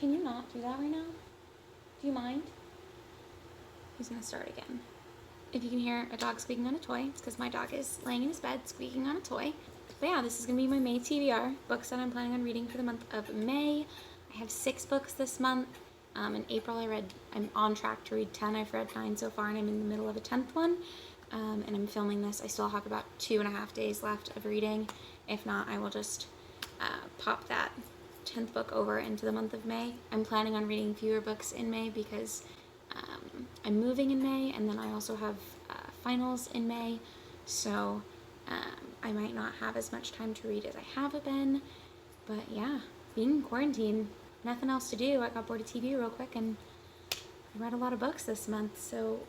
Can you not do that right now? Do you mind? He's gonna start again. If you can hear a dog squeaking on a toy, it's because my dog is laying in his bed squeaking on a toy. But yeah, this is gonna be my May TBR, books that I'm planning on reading for the month of May. I have 6 books this month. In April I'm on track to read 10. I've read 9 so far, and I'm in the middle of a 10th one. And I'm filming this. I still have about 2.5 days left of reading. If not, I will just pop that 10th book over into the month of May. I'm planning on reading fewer books in May because I'm moving in May, and then I also have finals in May, so I might not have as much time to read as I have been. But yeah, being in quarantine, nothing else to do. I got bored of TV real quick, and I read a lot of books this month. So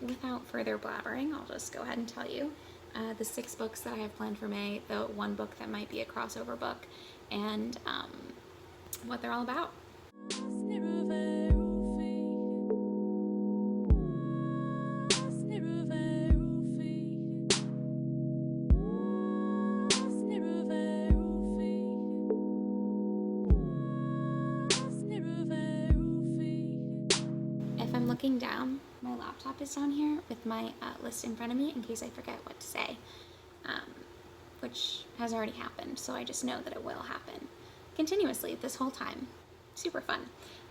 without further blabbering, I'll just go ahead and tell you the 6 books that I have planned for May, the 1 book that might be a crossover book, and what they're all about. If I'm looking down, my laptop is down here with my list in front of me in case I forget what to say, which has already happened, so I just know that it will happen continuously this whole time. Super fun.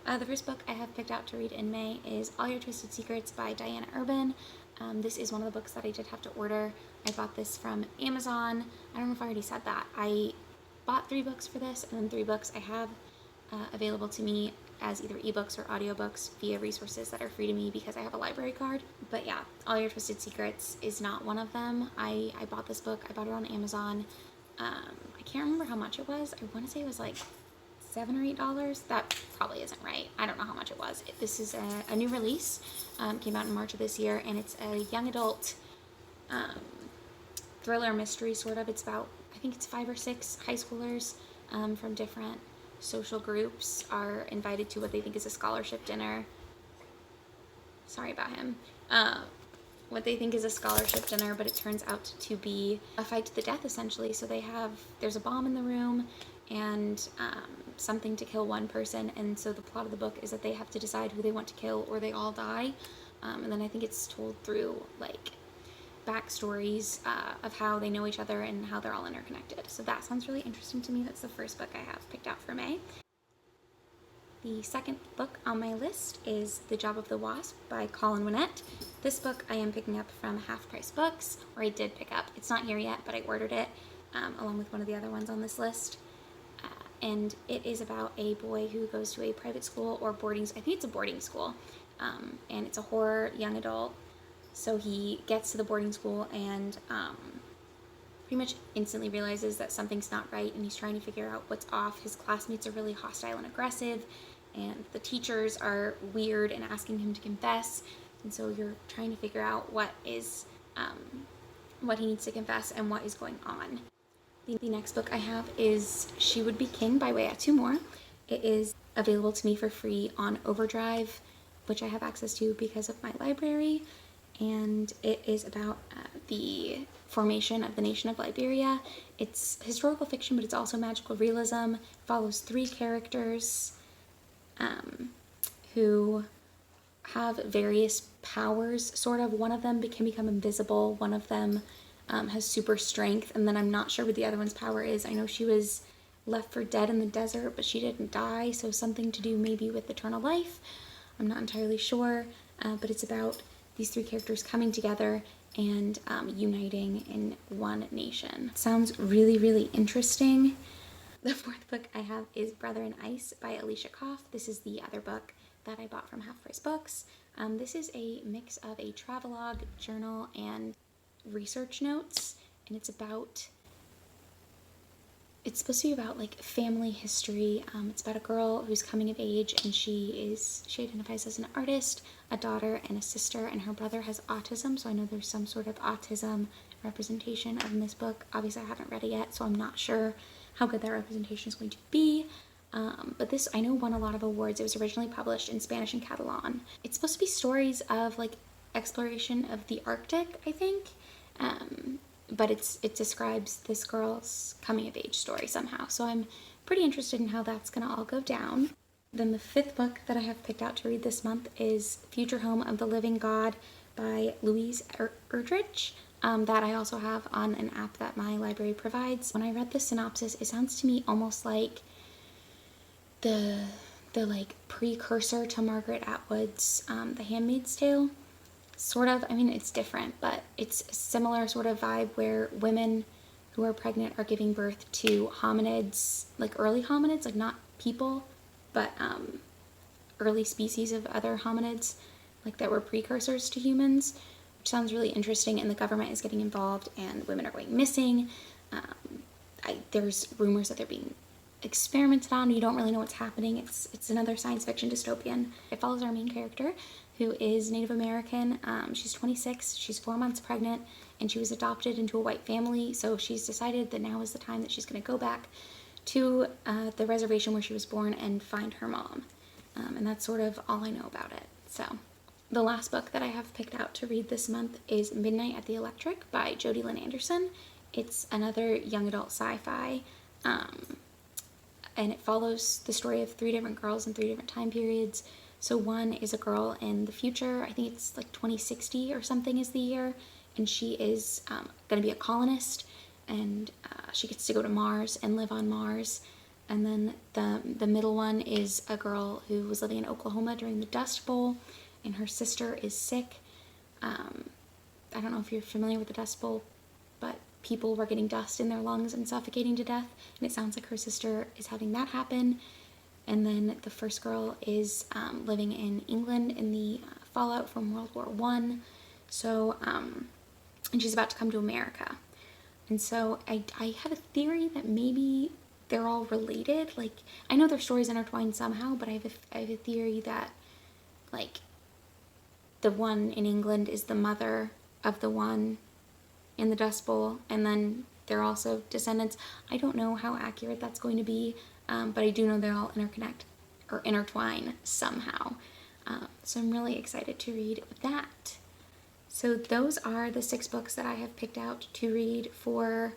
The first book I have picked out to read in May is All Your Twisted Secrets by Diana Urban. This is one of the books that I did have to order. I bought this from Amazon. I don't know if I already said that. I bought 3 books for this, and then 3 books I have available to me as either ebooks or audiobooks via resources that are free to me because I have a library card. But yeah, All Your Twisted Secrets is not one of them. I bought this book. I bought it on Amazon. I can't remember how much it was. I want to say it was like $7 or $8. That probably isn't right. I don't know how much it was. This is a new release. Came out in March of this year, and it's a young adult thriller mystery, sort of. It's about, I think it's 5 or 6 high schoolers from different social groups are invited to what they think is a scholarship dinner. Sorry about him. What they think is a scholarship dinner, but it turns out to be a fight to the death, essentially. So there's a bomb in the room and something to kill one person, and so the plot of the book is that they have to decide who they want to kill or they all die. And then I think it's told through like backstories of how they know each other and how they're all interconnected. So that sounds really interesting to me. That's the first book I have picked out for May. The second book on my list is The Job of the Wasp by Colin Winnett. This book I am picking up from Half Price Books, or I did pick up. It's not here yet, but I ordered it along with one of the other ones on this list. And it is about a boy who goes to a private school or I think it's a boarding school, and it's a horror young adult. So he gets to the boarding school and pretty much instantly realizes that something's not right, and he's trying to figure out what's off. His classmates are really hostile and aggressive, and the teachers are weird and asking him to confess. And so you're trying to figure out what he needs to confess and what is going on. The next book I have is She Would Be King by Wei Moore. It is available to me for free on Overdrive, which I have access to because of my library. And it is about the formation of the nation of Liberia. It's historical fiction, but it's also magical realism. It follows 3 characters who have various powers, sort of. One of them can become invisible. One of them has super strength, and then I'm not sure what the other one's power is. I know she was left for dead in the desert, but she didn't die, so something to do maybe with eternal life. I'm not entirely sure, but it's about these 3 characters coming together and uniting in one nation. Sounds really, really interesting. The 4th book I have is Brother in Ice by Alicia Koff. This is the other book that I bought from Half Price Books. This is a mix of a travelogue, journal, and research notes, and it's supposed to be about like family history. It's about a girl who's coming of age, and she identifies as an artist, a daughter, and a sister, and her brother has autism, so I know there's some sort of autism representation in this book. Obviously I haven't read it yet, so I'm not sure how good that representation is going to be. But this, I know, won a lot of awards. It was originally published in Spanish and Catalan. It's supposed to be stories of like exploration of the Arctic, I think. But it describes this girl's coming of age story somehow. So I'm pretty interested in how that's gonna all go down. Then the fifth book that I have picked out to read this month is Future Home of the Living God by Louise Erdrich. That I also have on an app that my library provides. When I read the synopsis, it sounds to me almost like the like precursor to Margaret Atwood's The Handmaid's Tale. Sort of, I mean, it's different, but it's a similar sort of vibe where women who are pregnant are giving birth to hominids, like early hominids, like not people, but early species of other hominids, like that were precursors to humans, which sounds really interesting. And the government is getting involved, and women are going missing. There's rumors that they're being experimented on. You don't really know what's happening. It's another science fiction dystopian. It follows our main character, who is Native American. She's 26. She's 4 months pregnant, and she was adopted into a white family. So she's decided that now is the time that she's going to go back to the reservation where she was born and find her mom. And that's sort of all I know about it. So the last book that I have picked out to read this month is Midnight at the Electric by Jodi Lynn Anderson. It's another young adult sci-fi, and it follows the story of 3 different girls in 3 different time periods. So one is a girl in the future, I think it's like 2060 or something is the year, and she is going to be a colonist, and she gets to go to Mars and live on Mars. And then the middle one is a girl who was living in Oklahoma during the Dust Bowl, and her sister is sick. I don't know if you're familiar with the Dust Bowl, but people were getting dust in their lungs and suffocating to death, and it sounds like her sister is having that happen. And then the first girl is living in England in the fallout from World War I. So, and she's about to come to America. And so I have a theory that maybe they're all related. Like, I know their stories intertwined somehow, but I have a theory that, like, the one in England is the mother of the one in the Dust Bowl, and then they're also descendants. I don't know how accurate that's going to be, but I do know they all interconnect or intertwine somehow. So I'm really excited to read that. So those are the 6 books that I have picked out to read for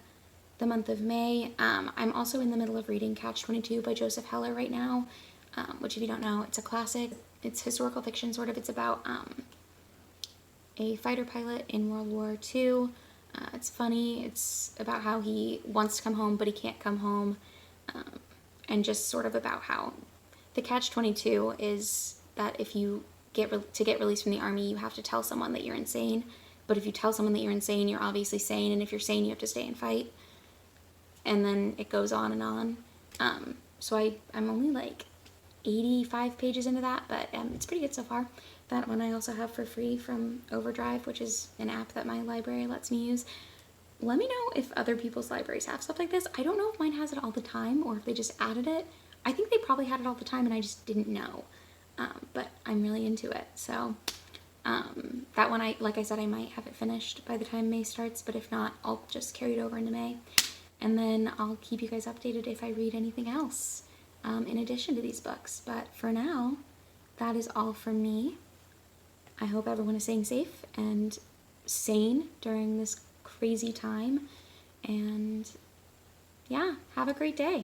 the month of May. I'm also in the middle of reading Catch-22 by Joseph Heller right now, which, if you don't know, it's a classic. It's historical fiction, sort of. It's about a fighter pilot in World War II. It's funny. It's about how he wants to come home, but he can't come home. And just sort of about how the catch-22 is that if you get released from the army, you have to tell someone that you're insane. But if you tell someone that you're insane, you're obviously sane. And if you're sane, you have to stay and fight. And then it goes on and on. So I'm only like 85 pages into that, but it's pretty good so far. That one I also have for free from Overdrive, which is an app that my library lets me use. Let me know if other people's libraries have stuff like this. I don't know if mine has it all the time or if they just added it. I think they probably had it all the time and I just didn't know. But I'm really into it. So that one, like I said, I might have it finished by the time May starts, but if not, I'll just carry it over into May. And then I'll keep you guys updated if I read anything else in addition to these books. But for now, that is all from me. I hope everyone is staying safe and sane during this crazy time. And yeah, have a great day.